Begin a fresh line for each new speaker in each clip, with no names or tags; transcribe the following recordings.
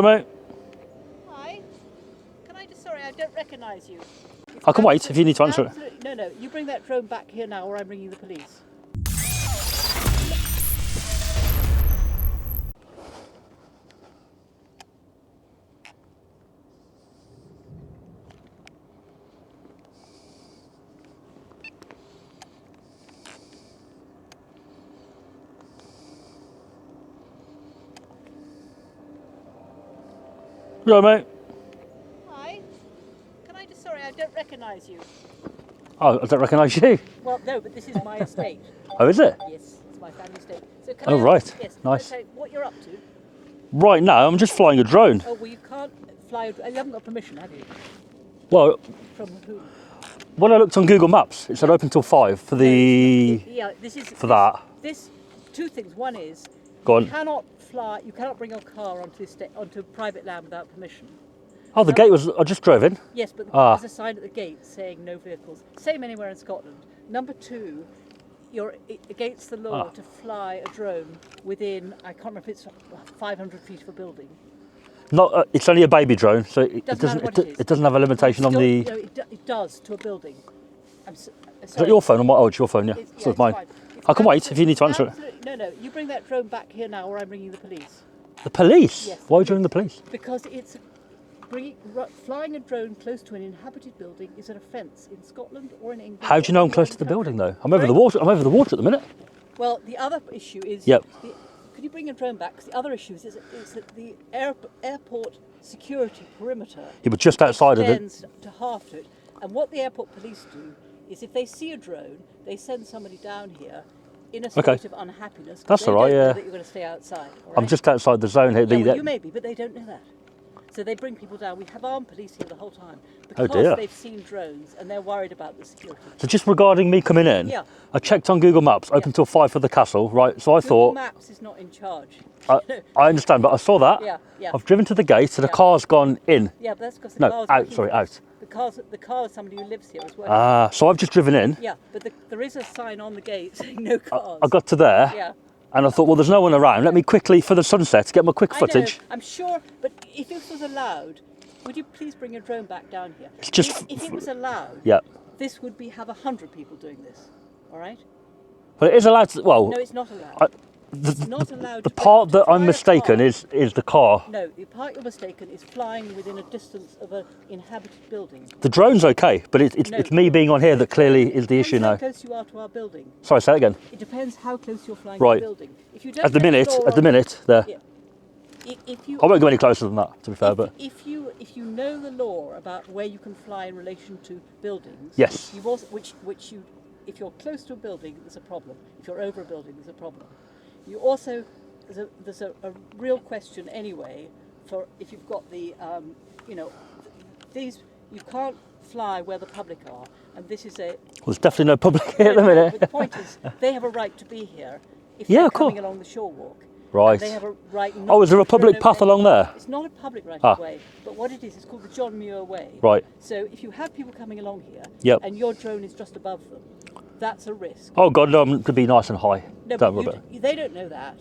Hello, mate.
Hi. Can I just, sorry, I don't recognise you.
I can wait if you need to answer it.
No, no, you bring that drone back here now or I'm ringing the police.
Hello, mate.
Hi. Can I just, sorry, I don't recognise you.
Oh, I don't recognise you.
Well, no, but this is my estate.
Oh, is it?
Yes, it's my family estate. So can
Oh,
I,
right.
Yes,
Nice.
Say what you're up to.
Right now, I'm just flying a drone.
Oh, well, you can't fly, you haven't got permission, have you?
Well,
From who?
when I looked on Google Maps, it said open till 5 for the...
Yeah, this is...
For that.
This, two things. One is,
Go on.
you cannot bring your car onto private land without permission.
Oh, the gate was... I just drove in.
Yes, but there's a sign at the gate saying no vehicles. Same anywhere in Scotland. Number two, you're against the law to fly a drone within, I can't remember if it's 500 feet of a building.
Not. It's only a baby drone, so it
Doesn't
doesn't. It doesn't have a limitation on the...
No, it does to a building.
Is that your phone or my... Oh, it's your phone, yeah. So it's mine.
Fine.
I can wait if you need to answer it.
No, no, you bring that drone back here now or I'm ringing the police.
The police?
Yes.
Why are you ringing the police?
Because flying a drone close to an inhabited building is an offence in Scotland or in England.
How do you know I'm close to the building, though? I'm over the water. I'm over the water at the minute.
Well, the other issue is...
Yep.
Could you bring your drone back? Because the other issue is that the airport security perimeter...
You were just outside of it.
...extends to half to it. And what the airport police do is if they see a drone, they send somebody down here in a state of unhappiness.
That's all right,
They don't
yeah.
know that you're going to stay outside. All right?
I'm just outside the zone here.
Yeah, well, you may be, but they don't know that. So they bring people down. We have armed police here the whole time because
dear.
they've seen drones and they're worried about the security.
So just regarding me coming in,
Yeah.
I checked on Google Maps, open till 5 for the castle, right? So I
Google
thought,
Maps is not in charge.
I understand, but I saw that.
Yeah, yeah.
I've driven to the gate, so the
Yeah.
car's gone in.
Yeah, but that's because the
No,
car's
out.
working
Sorry,
for us.
out.
The car is somebody who lives here as well.
So I've just driven in.
Yeah, but there is a sign on the gate saying no cars.
I got to there,
Yeah.
and I thought, well, there's no one around. Let me quickly, for the sunset, get my quick footage.
I know, I'm sure, but if this was allowed, would you please bring your drone back down here?
It's just
if it was allowed,
Yeah.
this would have 100 people doing this. All right?
But it is allowed to, well,
No, it's not allowed. It's not allowed.
the
to
part that
fly
I'm
a
mistaken
car.
is the car.
No, the part you're mistaken is flying within a distance of an inhabited building.
The drone's okay, but it's me being on here that clearly is the issue
Depends
now.
how close you are to our building.
Sorry, say it again.
It depends how close you're flying
Right.
to the building. If you don't
At the
know
minute, there.
Yeah. If you
I won't go any closer than that, to be fair, but
if you know the law about where you can fly in relation to buildings,
Yes.
you've also which you if you're close to a building, there's a problem. If you're over a building, there's a problem. You also there's a real question anyway for if you've got the these you can't fly where the public are, and this is a.
well, there's definitely no public here at the minute.
But the point is, they have a right to be here if
Yeah,
they're
of course.
coming along the shore walk.
Right.
They have a right. Not
Oh, is there a
to turn
public
over
path
any-
along there?
It's not a public right of way, but what it is, it's called the John Muir Way.
Right.
So if you have people coming along here,
Yep.
and your drone is just above them, that's a risk.
Oh God, no, I'm going to be nice and high.
No,
Don't
but
worry about it.
they don't know that.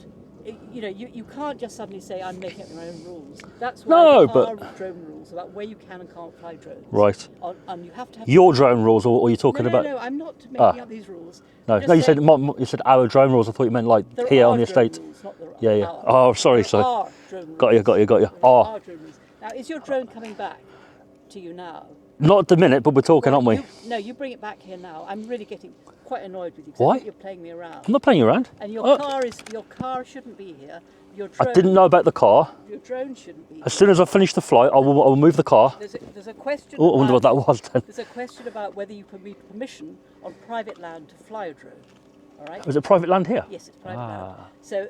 You can't just suddenly say I'm making up my own rules. That's why
No,
there
but-
are drone rules about where you can and can't fly drones.
Right.
And you have to have
Your drone rules, or you're talking
no,
about?
No, I'm not making up these rules.
No,
I'm just
no, you
saying
said you said our drone rules. I thought you meant like
there
here
are
on the
drone
estate.
rules, not there
Yeah, yeah.
are.
Oh, sorry,
There
sorry.
are drone rules.
Got you.
There
Oh,
are drone rules. Now, is your drone coming back to you now?
not at the minute, but we're talking, aren't we?
You bring it back here now. I'm really getting quite annoyed with you. 'Cause
Why?
I think you're playing me around.
I'm not playing you around.
And
Oh,
your car shouldn't be here. Your drone,
I didn't know about the car.
Your drone shouldn't be.
As soon as I finish the flight, I will move the car.
There's a question.
Oh, I wonder what that
about-
was then.
There's a question about whether you need permission on private land to fly a drone. All right.
Was it private land here?
Yes, it's private land. So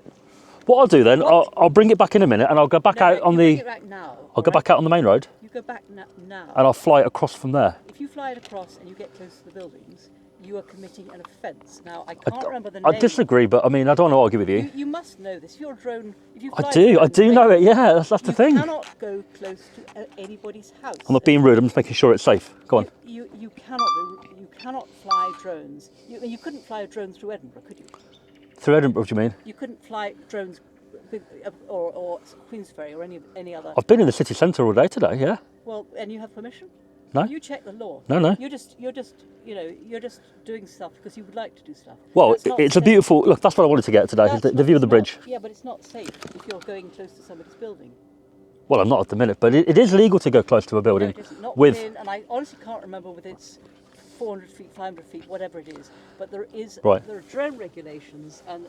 What I'll do then, I'll bring it back in a minute, and I'll go back out on
you
the.
bring it back now.
I'll go back out on the main road,
You go back now.
and I'll fly it across from there.
If you fly it across and you get close to the buildings, you are committing an offence. Now, I can't remember the name.
I disagree, but I mean, I don't want to argue with you.
You must know this. If you're a drone, if you
I
fly
do
drones,
know it. Yeah, that's the
you
thing.
cannot go close to anybody's house.
I'm not being rude. I'm just making sure it's safe. Go on.
You cannot fly drones. You couldn't fly a drone through Edinburgh, could you?
Through Edinburgh, what do you mean?
You couldn't fly drones or Queensferry or any other.
I've been in the city centre all day today, yeah.
Well, and you have permission?
No.
You check the law.
No.
You're just doing stuff because you would like to do stuff.
Well,
That's not
it's a
safe.
beautiful, look, that's what I wanted to get today, is
That's
the view of the
not-
bridge.
Yeah, but it's not safe if you're going close to somebody's building.
Well, I'm not at the minute, but it is legal to go close to a building.
No, it isn't. Not
with,
within, and I honestly can't remember whether it's 400 feet, 500 feet, whatever it is. But there are drone regulations and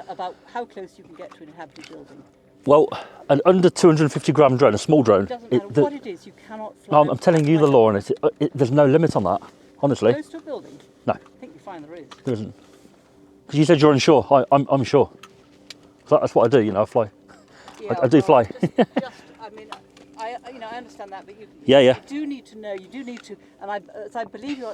about how close you can get to an inhabited building.
well, an under 250 gram drone, a small drone.
It doesn't matter what it is, you cannot fly.
No, I'm telling you the law, and there's no limit on that, honestly.
Close to a building?
No.
I think you find there is.
There isn't. Because you said you're unsure. I'm sure. So that's what I do, I fly.
Yeah,
I do fly.
I mean, I understand that, but
Yeah.
you do need to know. You do need to, and I believe you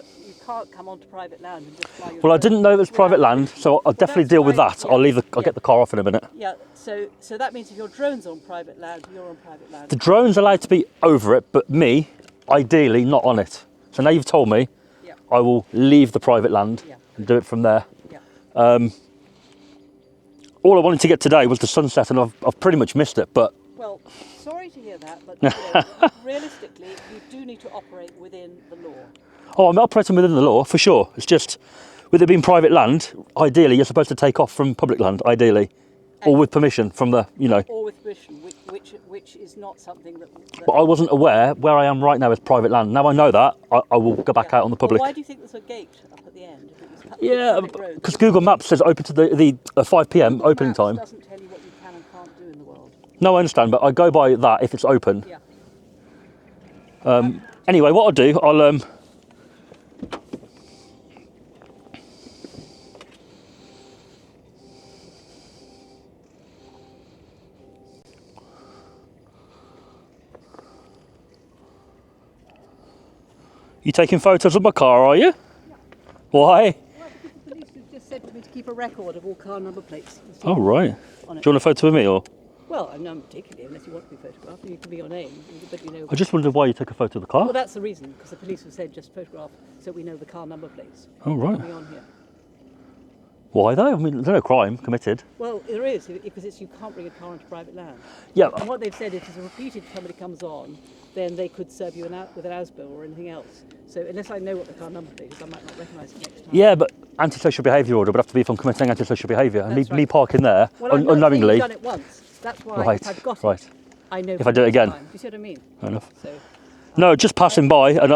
can't come onto private land and just fly your
Well, I
drone
didn't know it was private
without-
land, so I'll definitely
that's
deal with
fine,
that.
yeah,
I'll get the car off in a minute.
Yeah, so that means if your drone's on private land, you're on private land.
The drone's allowed to be over it, but me, ideally, not on it. So now you've told me,
Yeah.
I will leave the private land
Yeah.
and do it from there.
Yeah.
All I wanted to get today was the sunset, and I've pretty much missed it. But
Well, sorry to hear that, but realistically, you do need to operate within the law.
I'm operating within the law for sure. It's just with it being private land, ideally you're supposed to take off from public land, ideally, or with permission from the,
Or with permission, which is not something that.
But I wasn't aware where I am right now is private land. Now I know that, I will go back out on the public.
Well, why do you think there's a gate up at the end? If it was
Yeah,
public road?
because Google Maps says open to the 5 p.m.
Google
opening
Maps
time.
doesn't tell you what you can and can't do in the world.
No, I understand, but I go by that if it's open.
Yeah.
Anyway, what I'll do, I'll You taking photos of my car, are you?
Yeah.
Why?
Well, because the police have just said to me to keep a record of all car number plates.
Oh, right.
On
Do
it.
you want a photo of me, or?
Well, no, particularly, unless you want to be photographed. You can be your name, but
I just wondered why you took a photo of the car.
Well, that's the reason, because the police have said just photograph so we know the car number plates.
Oh, right.
Coming on here.
Why though? I mean, there's no crime committed.
Well, there is, because you can't bring a car into private land.
Yeah.
And what they've said is if repeated somebody comes on, then they could serve you with an ASBO or anything else. So unless I know what the car number plate is, I might not recognise it next time.
Yeah, but antisocial behaviour order would have to be if I'm committing antisocial behaviour. And
That's
me
right.
parking there
Well, I'm not saying
unknowingly.
you've done it once. That's why
Right,
if I've got
right.
it, I know.
If I do it again.
Do you see what I mean?
Fair enough.
So,
No, just passing by.
yeah,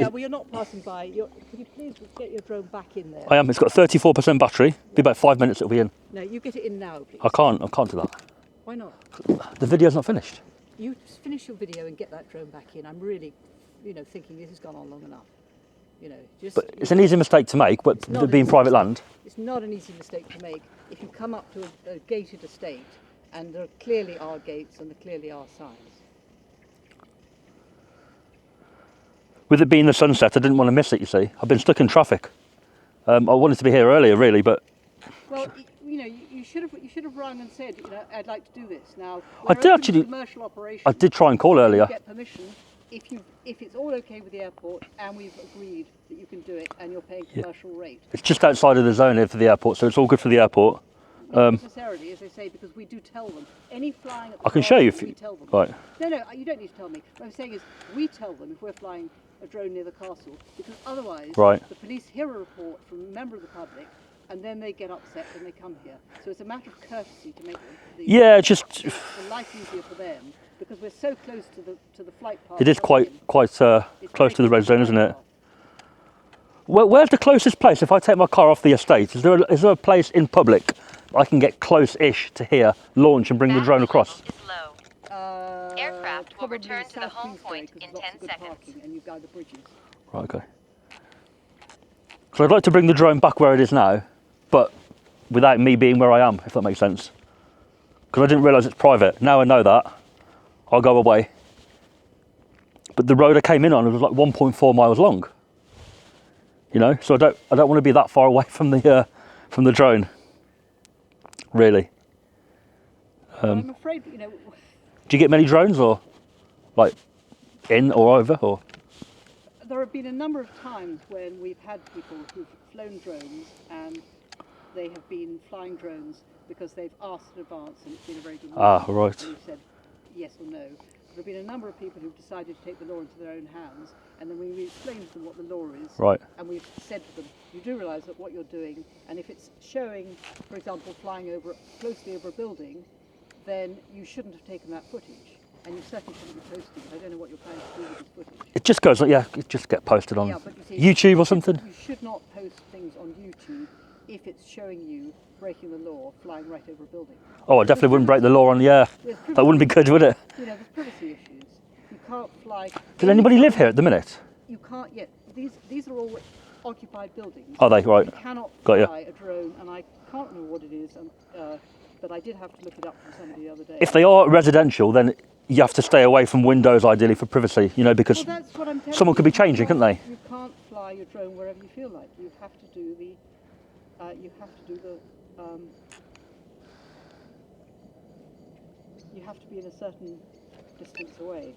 well, you're not passing by. Could you please get your drone back in there?
I am. It's got 34% battery. Be about 5 minutes. It'll be in.
No, you get it in now, please.
I can't do that.
Why not?
The video's not finished.
You just finish your video and get that drone back in. I'm really, thinking this has gone on long enough.
But it's an easy mistake to make. But
not
being
an
private
easy
land.
It's not an easy mistake to make. If you come up to a gated estate, and there clearly are gates and there clearly are signs.
With it being the sunset, I didn't want to miss it. You see, I've been stuck in traffic. I wanted to be here earlier, really, but
Well, you should have rung and said, I'd like to do this. Now,
I
we're
did
open
actually-
to commercial operation.
I did try and call
You
earlier.
get permission if it's all okay with the airport and we've agreed that you can do it and you're paying commercial rate.
It's just outside of the zone here for the airport, so it's all good for the airport.
Not necessarily, as they say, because we do tell them. Any flying at the
I can show you
castle,
if
we
you.
tell them.
Right.
No, you don't need to tell me. What I'm saying is we tell them if we're flying a drone near the castle, because otherwise
Right.
the police hear a report from a member of the public and then they get upset when they come here. So it's a matter of courtesy to make
Yeah, just
the life easier for them, because we're so close to the flight path.
it is quite
It's
close to the red zone, isn't it?
path.
Where's the closest place if I take my car off the estate? Is there a place in public I can get close-ish to here, launch and bring the drone across?
Is low. Aircraft will
Probably
return to the
South
home
Queensway,
point
'cause
in
there's lots
10
of good
seconds.
parking and you've got the bridges.
Right, okay. So I'd like to bring the drone back where it is now, but without me being where I am, if that makes sense. Because I didn't realise it's private. Now I know that, I'll go away. But the road I came in on was like 1.4 miles long. So I don't want to be that far away from the drone. Really.
I'm afraid,
Do you get many drones, or like in or over, or?
there have been a number of times when we've had people who've flown drones and they have been flying drones because they've asked in advance and it's been a very good
Ah,
meeting,
right.
and we've said yes or no. There have been a number of people who've decided to take the law into their own hands, and then we explained to them what the law is,
Right.
and we've said to them, you do realise that what you're doing, and if it's showing, for example, flying over closely over a building, then you shouldn't have taken that footage, and you certainly shouldn't be posting it. I don't know what you're planning to do with this footage.
It just goes, yeah, it just get posted on
Yeah, but you see,
YouTube or something.
You should not post things on YouTube if it's showing you breaking the law, flying right over a building.
Oh, I definitely wouldn't break the law on the air. That wouldn't be good, would it?
You know, there's privacy issues. You can't fly.
Does anybody live here at the minute?
You can't yet. These are all occupied buildings.
Are they? Right.
You cannot
Got
fly a drone, and I can't remember what it is, but I did have to look it up from somebody the other day.
If they are residential, then you have to stay away from windows, ideally, for privacy, you know, because
well, that's what I'm telling
someone
you.
could be changing, couldn't they?
You can't fly your drone wherever you feel like. You have to do the. You have to be in a certain distance away.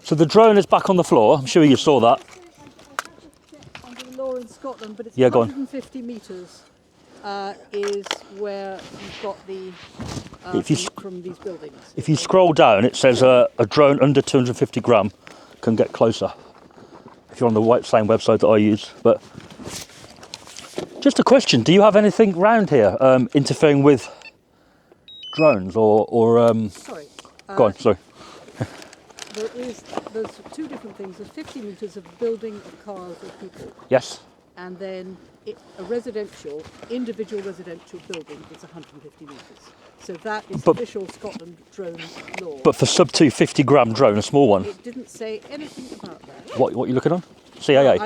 So the drone is back on the floor. I'm sure you saw that.
Under the law in Scotland, but it's
Yeah, go on.
150 metres is where you've got the
If you
from these buildings.
If you scroll down, it says a drone under 250 gram can get closer. If you're on the same website that I use. But just a question: do you have anything round here interfering with drones or?
Sorry.
Go on. Sorry.
There's two different things. There's 50 metres of building of cars or people,
Yes.
and then individual residential building is 150 metres. So that is official Scotland drone law.
But for sub 250 gram drone, a small one.
It didn't say anything about that.
What you looking on? CAA.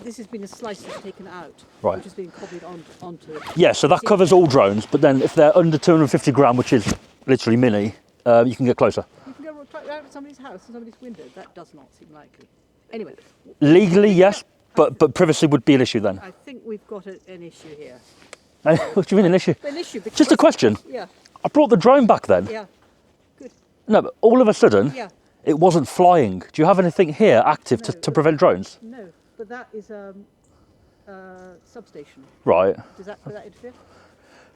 This has been a slice that's taken out,
Right.
which has been copied onto.
Yeah. So that covers all drones. But then if they're under 250 gram, which is literally mini, you can get closer.
You can go right out of somebody's house and somebody's window. That does not seem likely. Anyway.
Legally, yes, but privacy would be an issue then.
I think we've got an issue here.
What do you mean an issue?
An issue. Because
Just a question.
Yeah.
I brought the drone back then.
Yeah. Good.
No, but all of a sudden,
Yeah.
it wasn't flying. Do you have anything here active to prevent drones?
No, but that is substation.
Right.
Does that interfere?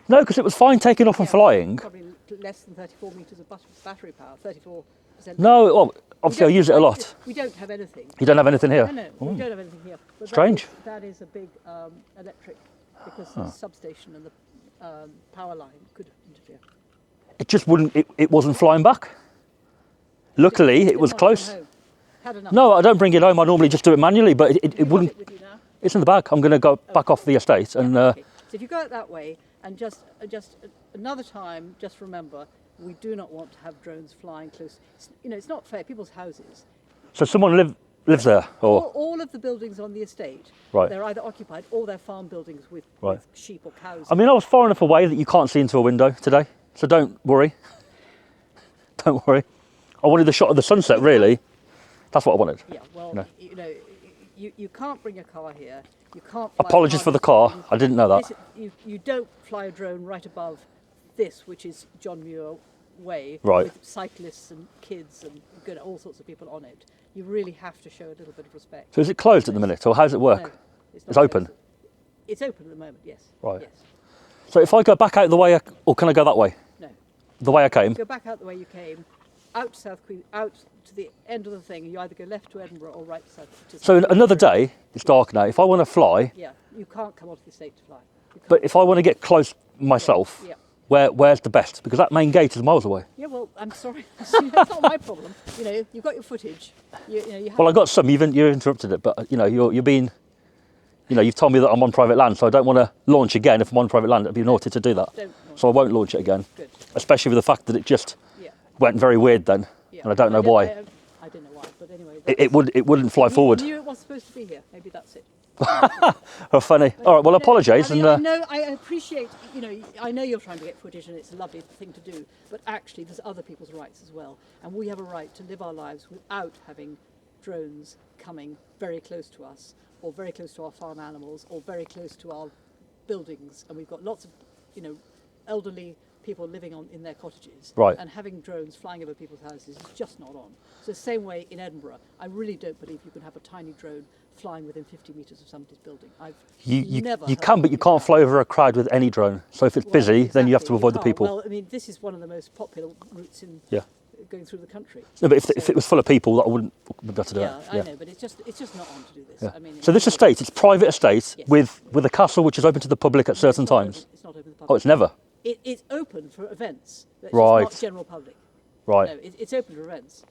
No, because it was fine taking off and flying.
Probably less than 34 metres of battery power. 34%.
No, well, obviously I use it a lot.
We don't have anything.
You don't have anything here?
No, we don't have anything here. But
Strange.
That is a big electric, because the substation and the power line could interfere.
It just wouldn't, it wasn't flying back. Luckily, it was close.
Had enough.
No, I don't bring it home. I normally just do it manually, but it
You've got
wouldn't.
it with you now?
It's in the bag. I'm going to go back off the estate and.
Okay. So if you go out that way, and just another time, just remember, we do not want to have drones flying close. It's not fair. People's houses.
So someone lives there, or
All of the buildings on the estate,
Right.
they're either occupied or they're farm buildings with sheep or cows.
I mean, I was far enough away that you can't see into a window today, so don't worry. Don't worry. I wanted the shot of the sunset, really. That's what I wanted.
Yeah, well,
No.
you can't bring a car here. You can't fly
Apologies for the car. I didn't know that.
You don't fly a drone right above this, which is John Muir Way,
Right.
with cyclists and kids and all sorts of people on it. You really have to show a little bit of respect.
So is it closed at the minute, or how does it work?
No, it's
It's
not
open?
closed. It's open at the moment, yes.
Right.
Yes.
So if I go back out the way, or can I go that way?
No.
The way I came?
Go back out the way you came, out to South Queen, out to the end of the thing. You either go left to Edinburgh or right to South.
So another day, it's dark now. If I want to fly,
Yeah, you can't come onto the estate to fly. You can't.
but if I want to get close myself,
Yeah.
where's the best? Because that main gate is miles away.
Yeah, well, I'm sorry. That's not my problem. You've got your footage. You have
Well, I got some. You interrupted it, but you're being, you've told me that I'm on private land, so I don't want to launch again. If I'm on private land, it'd be naughty to do that.
Don't
So I won't launch it again.
Good.
Especially with the fact that it just
Yeah.
went very weird then,
Yeah.
and I don't know why.
I don't know why, but anyway.
It wouldn't fly forward.
You knew it was supposed to be here. Maybe that's it.
Oh, funny. All right, well, apologise.
I mean,
And
I know, I appreciate, I know you're trying to get footage and it's a lovely thing to do, but actually there's other people's rights as well. And we have a right to live our lives without having drones coming very close to us, or very close to our farm animals, or very close to our buildings. And we've got lots of, elderly people living in their cottages.
Right.
And having drones flying over people's houses is just not on. So the same way in Edinburgh, I really don't believe you can have a tiny drone flying within 50 metres of somebody's building.
you
never
can,
heard
but you can't fly over a crowd with any drone. So if it's busy, then you have to
exactly,
avoid the
can't.
people.
Well, I mean, this is one of the most popular routes in going through the country.
No, but if it was full of people, that I wouldn't be able to do
Yeah,
it.
I know, but it's just not on to do this.
Yeah.
I mean,
So this estate, it's private estate
Yes.
with a castle which is open to the public at certain times.
It's not open to the public.
Oh, it's never.
It's open for events. But
Right.
It's not general public.
Right.
No, it's open for events.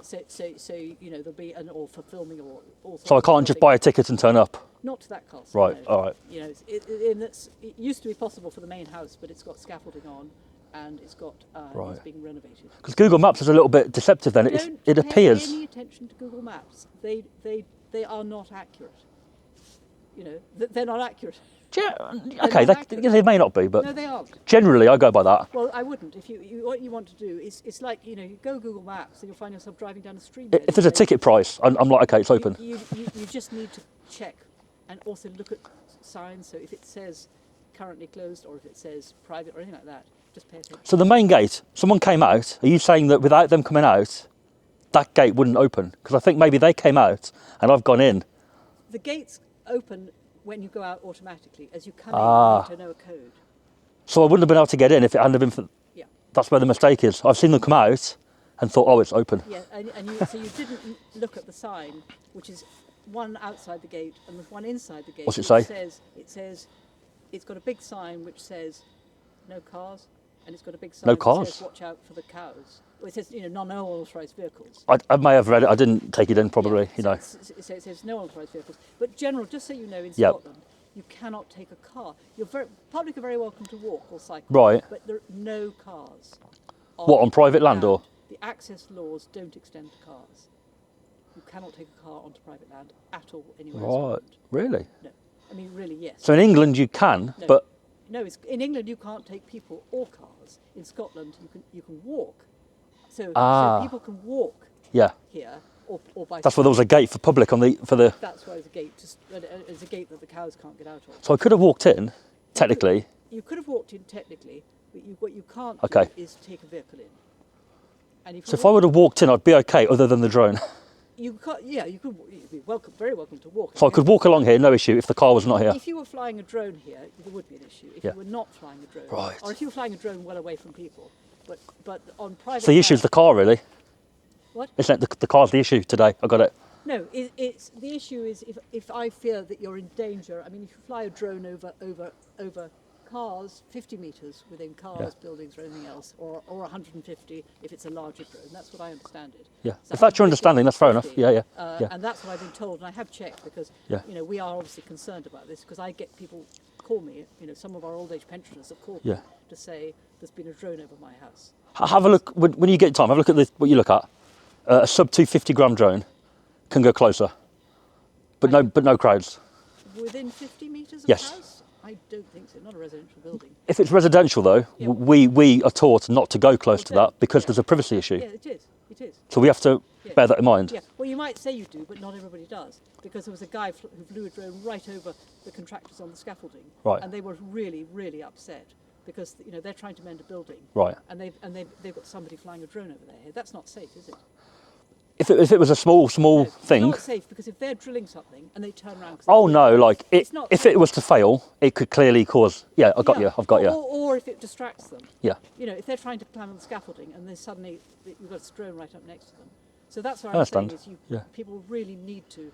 So there'll be or for filming or all sorts
So I
of
can't just
things.
buy a ticket and turn up.
Not to that castle.
Right,
No.
all right.
It used to be possible for the main house, but it's got scaffolding on, and it's got
Right.
it's being renovated.
Because Google Maps is a little bit deceptive then.
Don't
It
pay
appears.
any attention to Google Maps. They are not accurate. They're not accurate.
Okay, they may not be, but
No, they aren't.
generally I go by that.
Well, I wouldn't. If what you want to do is, it's like you go Google Maps and you'll find yourself driving down a street.
If there's a ticket price, I'm like, okay, it's open.
You just need to check and also look at signs. So if it says currently closed or if it says private or anything like that, just pay attention.
So the main gate, someone came out. Are you saying that without them coming out, that gate wouldn't open? Because I think maybe they came out and I've gone in.
The gates open when you go out automatically. As you come
Ah.
in, you need to know a code.
So I wouldn't have been able to get in if it hadn't been for...
Yeah.
That's where the mistake is. I've seen them come out and thought, oh, it's open.
Yeah, so you didn't look at the sign, which is one outside the gate and there's one inside the gate.
What's it
which
say?
It's got a big sign which says no cars, and it's got a big sign
No
that
cars?
says watch out for the cows. Well, it says non-authorised vehicles.
I may have read it. I didn't take it in probably,
Yeah, so it says no authorised vehicles. But general, just so you know, in
Yep.
Scotland, you cannot take a car. Public are very welcome to walk or cycle.
Right.
But there are no cars.
What, on private land or?
The access laws don't extend to cars. You cannot take a car onto private land at all anywhere in
Right.
Scotland.
Really?
No. I mean, really, yes.
So in England you can,
No.
but
No, in England you can't take people or cars. In Scotland you can walk. So people can walk
yeah.
here or by.
That's why there was a gate for public for the...
That's why there's a gate. There's a gate that the cows can't get out of.
So I could have walked in, technically.
You could have walked in technically, but what you can't
Okay.
do is take a vehicle in. And
So if I would have walked in, I'd be okay, other than the drone.
you can't. Yeah, you'd be very welcome to walk.
So I could walk along here, no issue, if the car was not here.
If you were flying a drone here, there would be an issue. If
Yeah.
you were not flying a drone,
Right.
or if you were flying a drone well away from people, but on private.
So the issue is the car, really.
What?
Isn't it? The car's the issue today. I got it.
No, it's the issue is if I fear that you're in danger. I mean, if you fly a drone over cars, 50 metres within cars, buildings, or anything else, or 150 if it's a larger drone. That's what I understand it.
Yeah.
So
If that's your
150,
understanding, that's fair enough.
50,
Yeah. Yeah.
And that's what I've been told, and I have checked because
Yeah.
we are obviously concerned about this because I get people call me. Some of our old age pensioners have called
Yeah.
me to say there's been a drone over my house.
Have a look when you get time. Have a look at what you look at. A sub 250 gram drone can go closer, but no crowds.
Within 50 metres of
Yes.
a house? I don't think so. Not a residential building.
If it's residential though,
Yeah.
we are taught not to go close to
Well,
that because
yeah.
there's a privacy issue.
Yeah, it is. It is.
So we have to
Yeah.
bear that in mind.
Yeah, well, you might say you do, but not everybody does, because there was a guy who flew a drone right over the contractors on the scaffolding,
Right.
and they were really, really upset because they're trying to mend a building,
Right.
and they've got somebody flying a drone over their head. That's not safe, is it?
If it was a small
No,
thing.
It's not safe because if they're drilling something and they turn around. 'cause
Oh
they-
no! Like
It's not
if
safe.
it was to fail, it could clearly cause. Yeah, I've got you. I've got you.
Or if it distracts them.
Yeah.
If they're trying to climb on the scaffolding and then suddenly you've got a drone right up next to them. So that's what
I
I'm saying
understand.
is
Yeah.
people really need to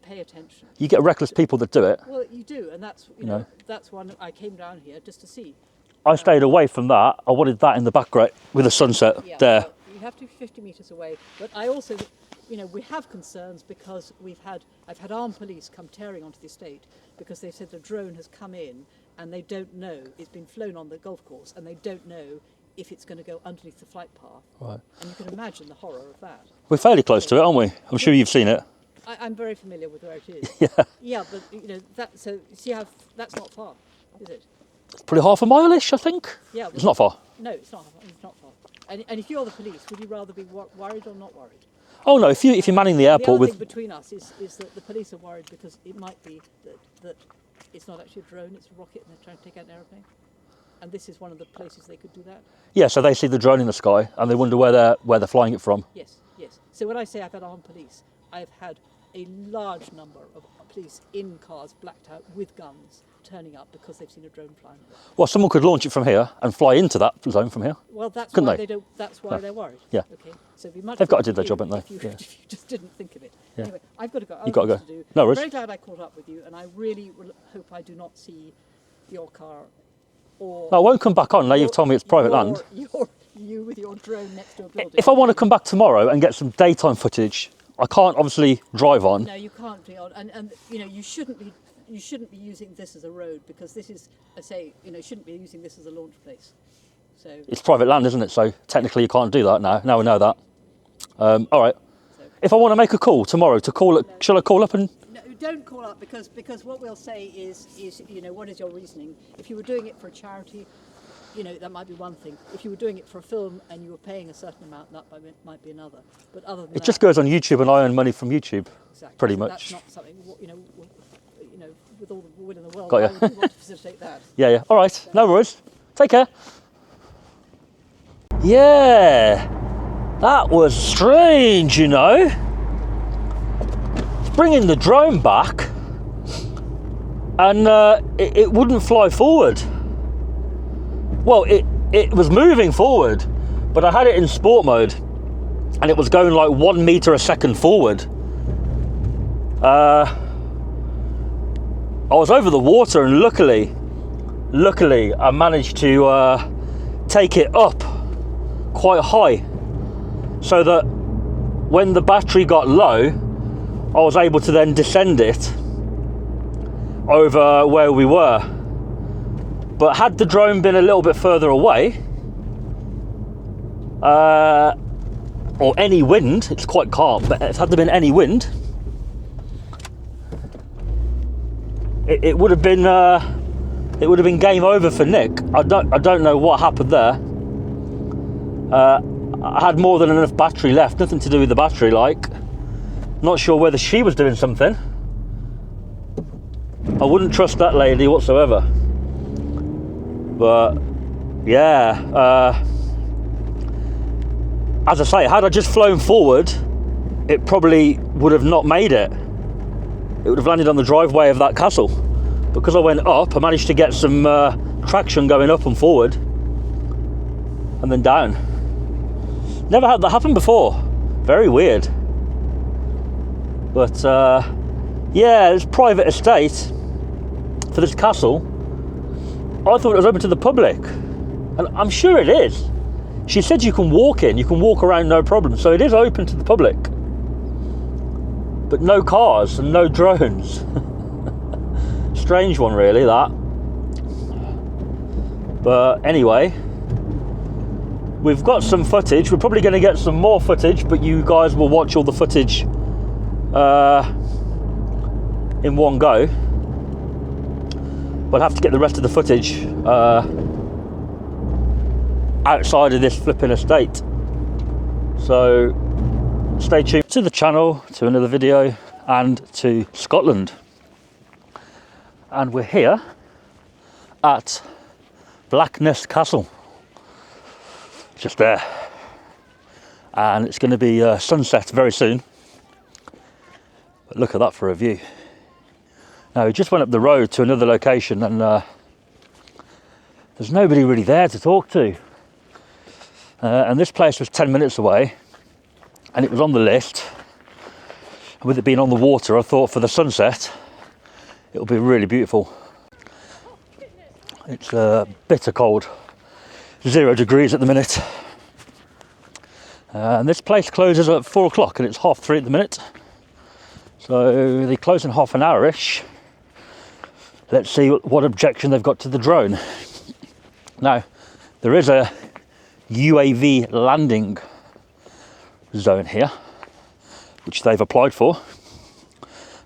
pay attention.
You get reckless people that do it.
Well, you do, and that's
know.
that's one I came down here just to see.
I stayed away from that. I wanted that in the background with the sunset
Yeah,
there.
well, you have to be 50 metres away, but I also, we have concerns because I've had armed police come tearing onto the estate because they said the drone has come in and they don't know it's been flown on the golf course and they don't know if it's going to go underneath the flight path.
Right.
And you can imagine the horror of that.
We're fairly close to it, aren't we? I'm sure you've seen it.
I'm very familiar with where it is.
Yeah.
Yeah, but you know that. So see how that's not far, is it?
It's probably half a mile-ish, I think.
Yeah.
It's not far.
No, it's not. It's not far. And if you're the police, would you rather be worried or not worried?
Oh no, if you're manning the
The
airport
other
with...
thing between us is that the police are worried because it might be that it's not actually a drone, it's a rocket, and they're trying to take out an aeroplane. And this is one of the places they could do that.
Yeah, so they see the drone in the sky and they wonder where they're flying it from.
Yes, yes. So when I say I've had armed police, I've had a large number of police in cars blacked out with guns turning up because they've seen a drone flying.
Well, someone could launch it from here and fly into that zone from here.
Well, that's
Couldn't
why
they?
they don't. That's why they're worried.
Yeah.
Okay. So it'd be much
They've got to
better
do their
for
job,
you
haven't they?
if you,
Yeah.
if you just didn't think of it.
Yeah.
Anyway, I've got to go.
You've got to go.
To do.
No
I'm
worries.
very glad I caught up with you, and I really hope I do not see your car or.
No, I won't come back on now you've told me it's private land.
You with your drone next to a building.
If I want to come back tomorrow and get some daytime footage, I can't obviously drive on.
No, you can't be on, and you know you shouldn't be using this as a road because this is, I say, you know, shouldn't be using this as a launch place. So
It's private land, isn't it? So technically you can't do that now. Now we know that. All right.
So-
If I want to make a call tomorrow to call it, shall I call up and...
no, don't call up because what we'll say is you know, what is your reasoning? If you were doing it for a charity, you know, that might be one thing. If you were doing it for a film and you were paying a certain amount, that might be another. But other than
It
that,
just goes on YouTube and I earn money from YouTube,
exactly.
pretty
So
much.
That's not something you know, with all the will in the world.
Got ya.
Why would you want to facilitate that?
Yeah, yeah. All right. No worries. Take care. Yeah. That was strange, you know. Bringing the drone back and it wouldn't fly forward. Well, it was moving forward, but I had it in sport mode and it was going like 1 meter a second forward. I was over the water and luckily I managed to take it up quite high so that when the battery got low, I was able to then descend it over where we were. But had the drone been a little bit further away, or any wind, it's quite calm, but had there been any wind, it would have been game over for Nick. I don't know what happened there. I had more than enough battery left, nothing to do with the battery, like. Not sure whether she was doing something. I wouldn't trust that lady whatsoever. But yeah, as I say, had I just flown forward, it probably would have not made it. It would have landed on the driveway of that castle. Because I went up, I managed to get some traction going up and forward and then down. Never had that happen before. Very weird. But yeah, it's private estate for this castle. I thought it was open to the public, and I'm sure it is. She said you can walk in, you can walk around no problem, so it is open to the public. But no cars and no drones. Strange one really, that. But anyway, we've got some footage. We're probably going to get some more footage, but you guys will watch all the footage in one go. We'll have to get the rest of the footage outside of this flipping estate. So stay tuned to the channel, to another video, and to Scotland. And we're here at Blackness Castle, just there. And it's going to be sunset very soon. But look at that for a view. Now, we just went up the road to another location and there's nobody really there to talk to. And this place was 10 minutes away and it was on the list. And with it being on the water, I thought for the sunset, it'll be really beautiful. It's bitter cold, 0 degrees at the minute. And this place closes at 4 o'clock and it's 3:30 at the minute. So they close in half an hour-ish. Let's see what objection they've got to the drone. Now, there is a UAV landing zone here, which they've applied for.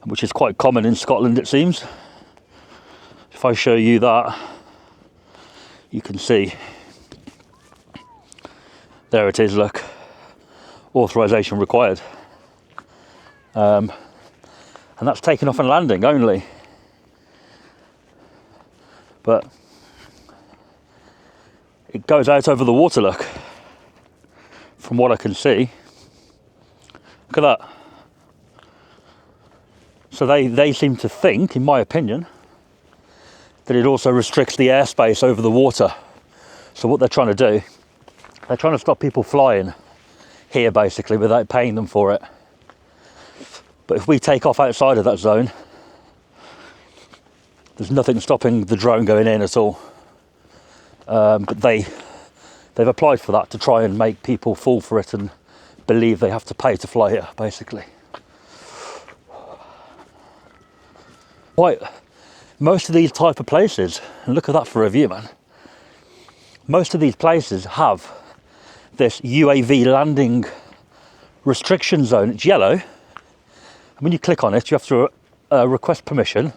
which is quite common in Scotland, it seems. If I show you that, you can see. There it is, look. Authorisation required. And that's taking off and landing only. But it goes out over the water, look. From what I can see. Look at that. So they seem to think, in my opinion, that it also restricts the airspace over the water. So what they're trying to do, they're trying to stop people flying here basically without paying them for it. But if we take off outside of that zone, there's nothing stopping the drone going in at all. But they've applied for that to try and make people fall for it and believe they have to pay to fly here, basically. Most of these type of places, and look at that for a view, man. Most of these places have this UAV landing restriction zone. It's yellow. And when you click on it, you have to request permission.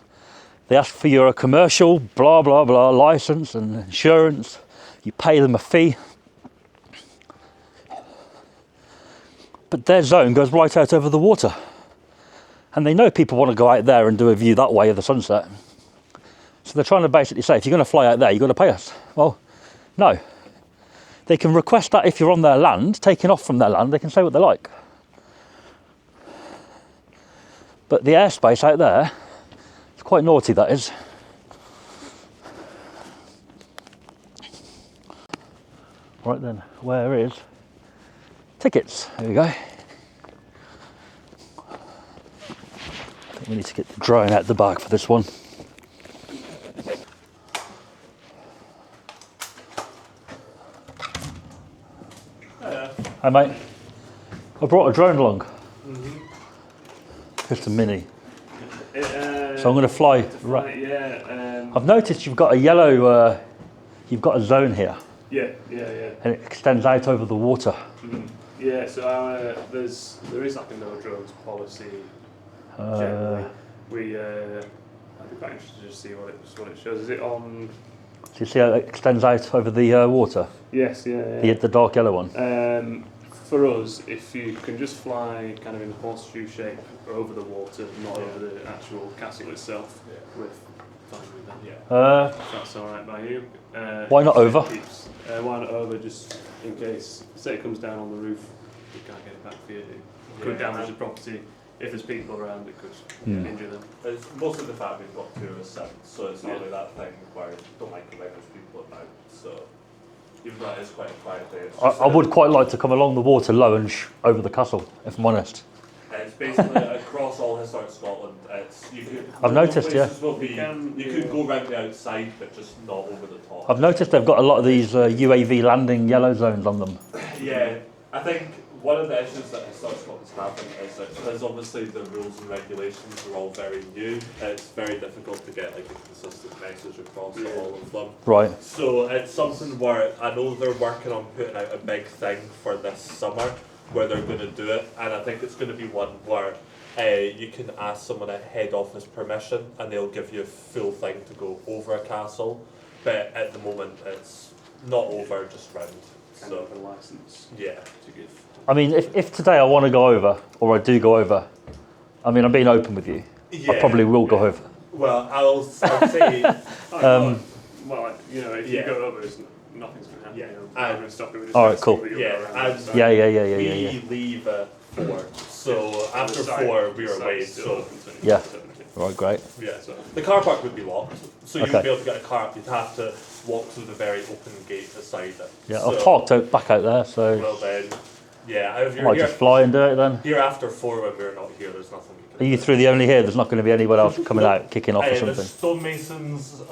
They ask for your commercial, blah, blah, blah, license and insurance. You pay them a fee. But their zone goes right out over the water. And they know people want to go out there and do a view that way of the sunset. So they're trying to basically say, if you're going to fly out there, you've got to pay us. Well, no. They can request that if you're on their land, taking off from their land, they can say what they like. But the airspace out there, it's quite naughty, that is. Right then, where is tickets? There we go. I think we need to get the drone out the bag for this one. Hi mate, I brought a drone along. Just a mini. So I'm going to fly. Right.
Yeah.
I've noticed you've got a yellow. You've got a zone here.
Yeah.
And it extends out over the water.
Mm-hmm. Yeah. So there is like a no drones policy. Generally, I'd be quite interested to see what it shows. Is it on?
So you see how it extends out over the water?
Yes. Yeah.
The dark yellow one.
For us, if you can just fly kind of in a horseshoe shape over the water, not over the actual castle itself, we're fine with that. Yeah. If that's all right by you.
Why not over?
Why not over? Just in case, say it comes down on the roof, you can't get it back for you. It could damage the property. If there's people around, it could injure them.
It's most of the fact we've got tourists in, so it's not like that thing where you don't like to let those people about. So even though it is quite a quiet day.
I would quite like to come along the water low and over the castle, if I'm honest.
It's basically across all historic Scotland.
I've noticed, yeah.
You could go round the outside, but just not over the top.
I've noticed they've got a lot of these UAV landing yellow zones on them.
Yeah, I think one of the issues that historic Scotland's having is that because obviously the rules and regulations are all very new, it's very difficult to get like a consistent message across to all of them.
Right.
So it's something where I know they're working on putting out a big thing for this summer where they're going to do it, and I think it's going to be one where you can ask someone at head office permission and they'll give you a full thing to go over a castle, but at the moment it's not over, just round.
So a license.
Yeah.
To give.
I mean, if today I want to go over, or I do go over, I mean, I'm being open with you. I probably will go over.
Well, I'll say.
Well, you know, if you go over, nothing's going to happen.
Yeah.
You know, I'm going to stop it.
All right, cool.
Yeah. We leave at 4, so after 4 we are away. So
yeah. Right, great.
Yeah. So the car park would be locked, so you
Okay.
wouldn't be able to get a car. You'd have to walk through the very open gate beside it.
Yeah,
so,
I've parked out back out there, so
Well then, yeah. If
I
you're
might
here,
just fly and do it then.
here after 4 when we're not here, there's nothing we
Are
can
you
do.
through the only here? There's not going to be anyone else coming out, kicking off or
The
something?
stonemasons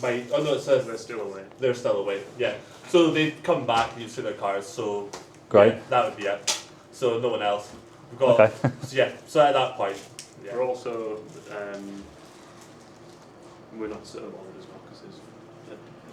might. Oh no, it says
They're still away.
they're still away. Yeah. So they come back. You see their cars. So
Great.
yeah, that would be it. So no one else. We've got.
Okay.
So yeah. So at that point. Yeah.
We're also we're not sort of bothered as well because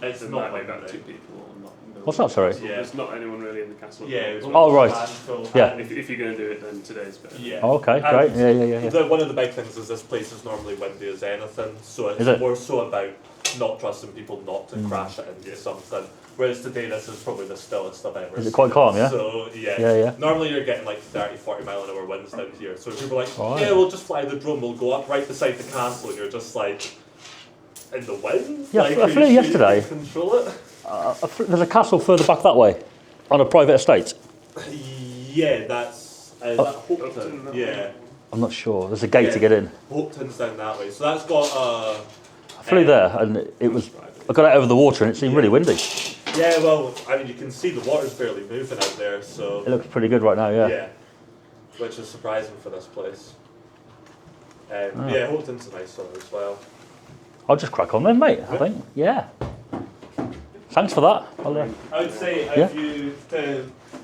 It's
there
not
might be about
windy.
2 people or not. No
What's that, sorry?
Yeah.
There's not anyone really in the castle.
Yeah, it was
Oh, right.
landfill.
Yeah.
If you're going to do it, then today's better.
Yeah.
Oh, okay,
And
great. Yeah.
One of the big things is this place is normally windy as anything, so it's
Is it?
more so about not trusting people not to crash it into something. Whereas today this is probably the stillest I've ever
Is it
seen
quite calm, yeah?
So
Yeah.
Normally you're getting like 30, 40 mile an hour winds down here. So if people are like,
Right.
yeah, we'll just fly the drone, we'll go up right beside the castle, and you're just like, in the wind?
Yeah,
like,
I
are you
flew
sure
yesterday.
you can control it?
There's a castle further back that way, on a private estate.
Yeah, that's that Hopeton.
Hopeton, that
Yeah,
I'm not sure. There's a gate to get in.
Hopeton's down that way. So that's got
I flew there, and it was. I got out over the water, and it seemed really windy.
yeah, well, I mean, you can see the water's barely moving out there, so
It looks pretty good right now. Yeah.
which is surprising for this place. Yeah, Hopeton's a nice one as well.
I'll just crack on then, mate. I think. Yeah. Thanks for that.
I would say if you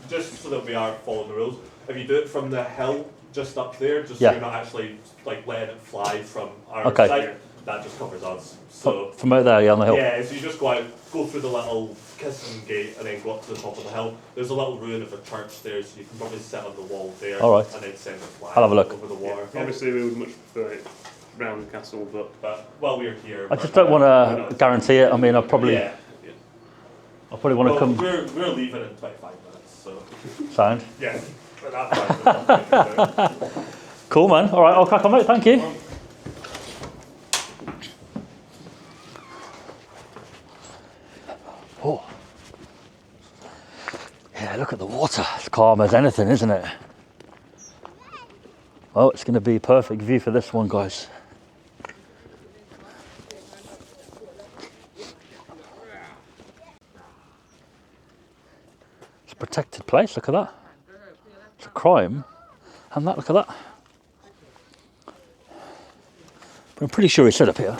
just so that we are following the rules, if you do it from the hill just up there, just so you're not actually like letting it fly from our
Okay.
side, that just covers us. So
From out there, yeah, on the hill.
yeah, so you just go out, go through the little kissing gate, and then go up to the top of the hill. There's a little ruin of a church there, so you can probably sit on the wall there.
All right.
And then send it flying
I'll have a look.
over the water.
Obviously, we would much prefer it round the castle, but
But while we're here,
I just don't want to guarantee it. I mean, I probably
Yeah.
want to
Well,
come.
we're leaving in 25 minutes, so
Sound.
yeah. But that's fine.
Cool, man. All right, I'll crack on, mate. Thank you. Oh. Yeah, look at the water. It's calm as anything, isn't it? Well, it's going to be a perfect view for this one, guys. It's a protected place. Look at that. It's a crime. And that, look at that. But I'm pretty sure it's set up here.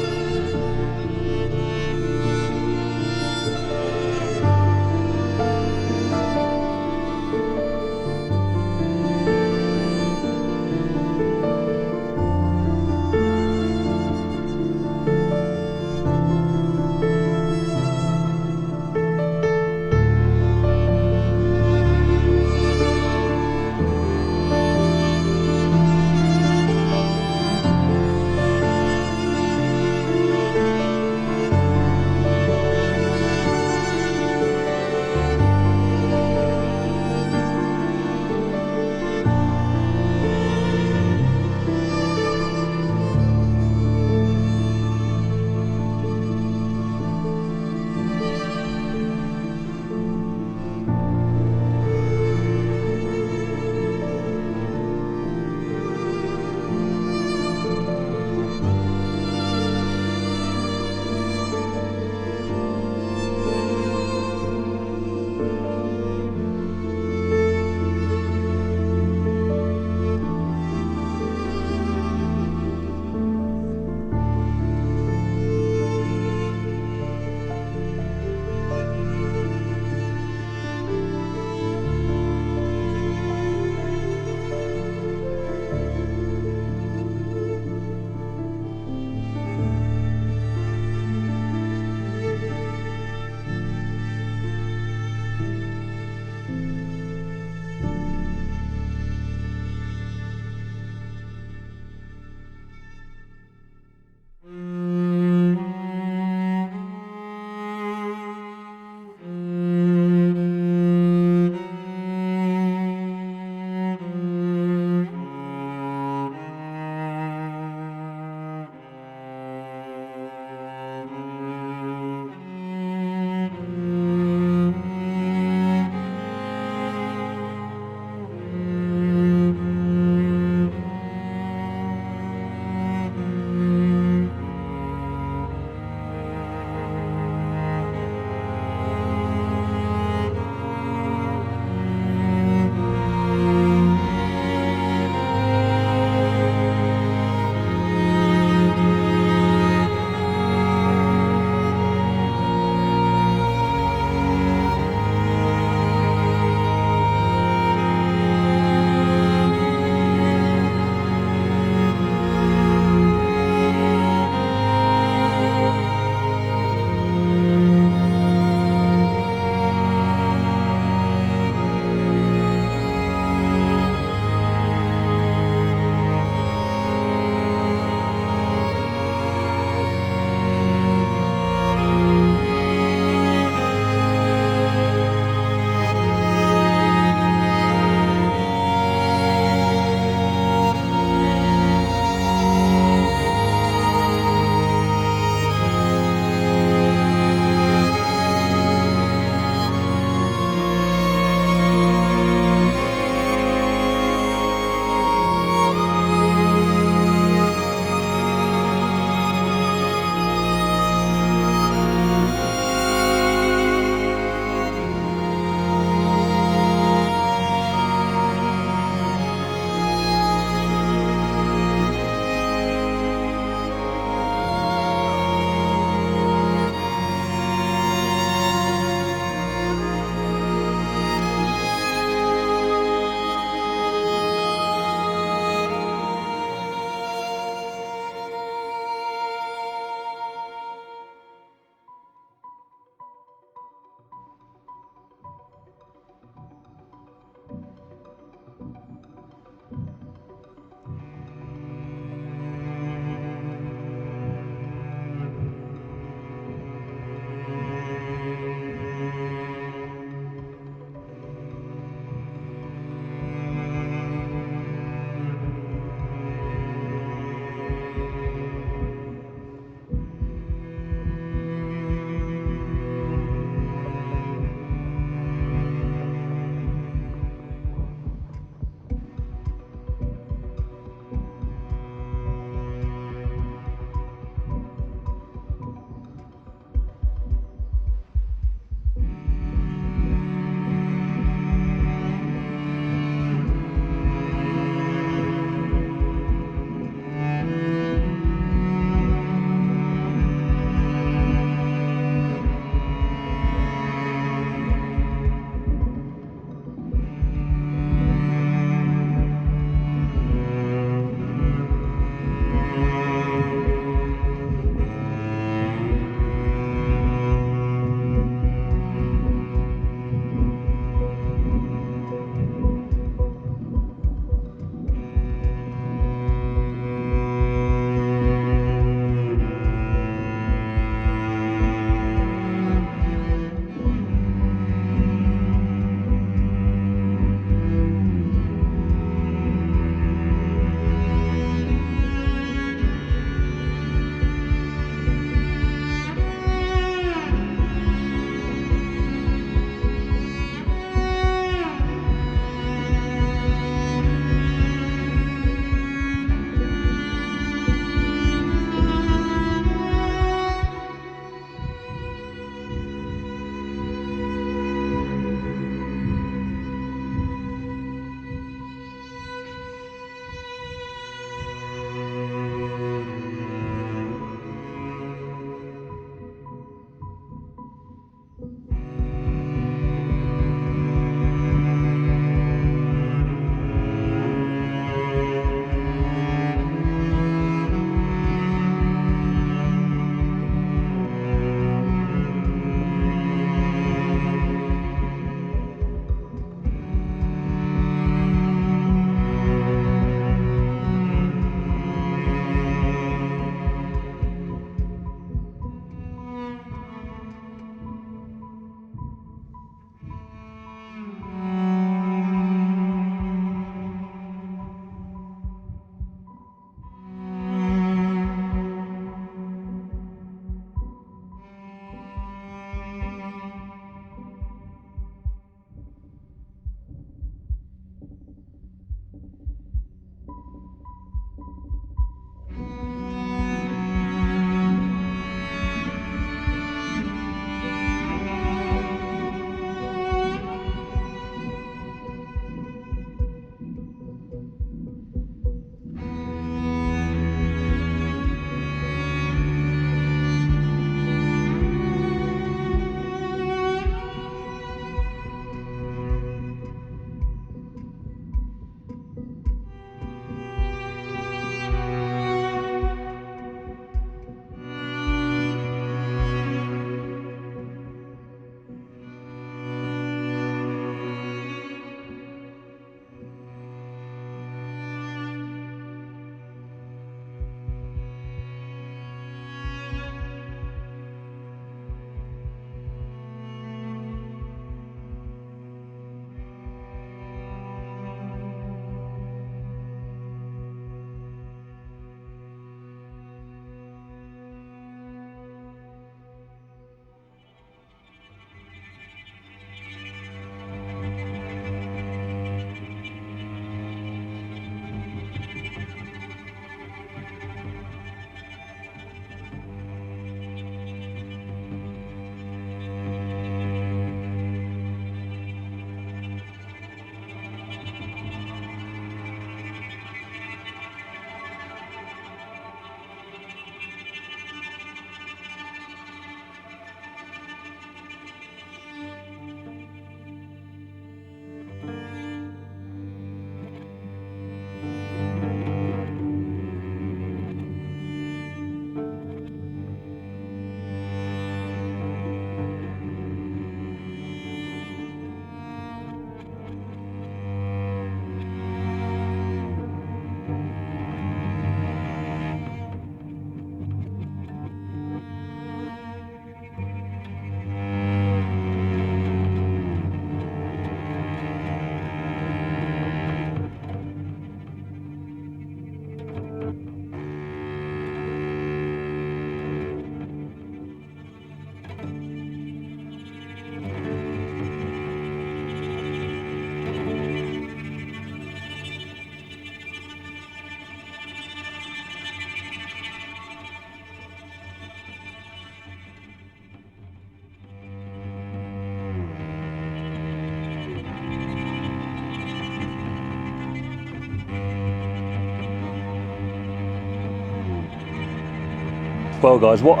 Well, guys, what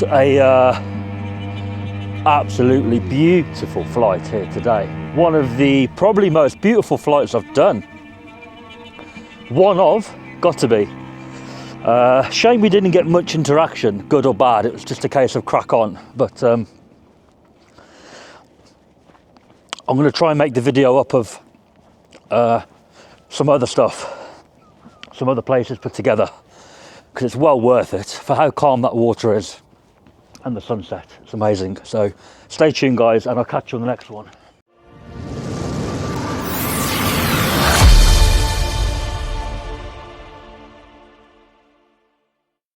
a absolutely beautiful flight here today. One of the probably most beautiful flights I've done. One of, got to be. Shame we didn't get much interaction, good or bad. It was just a case of crack on. But I'm going to try and make the video up of some other stuff, some other places put together, because it's well worth it for how calm that water is and the sunset. It's amazing. So stay tuned, guys, and I'll catch you on the next one.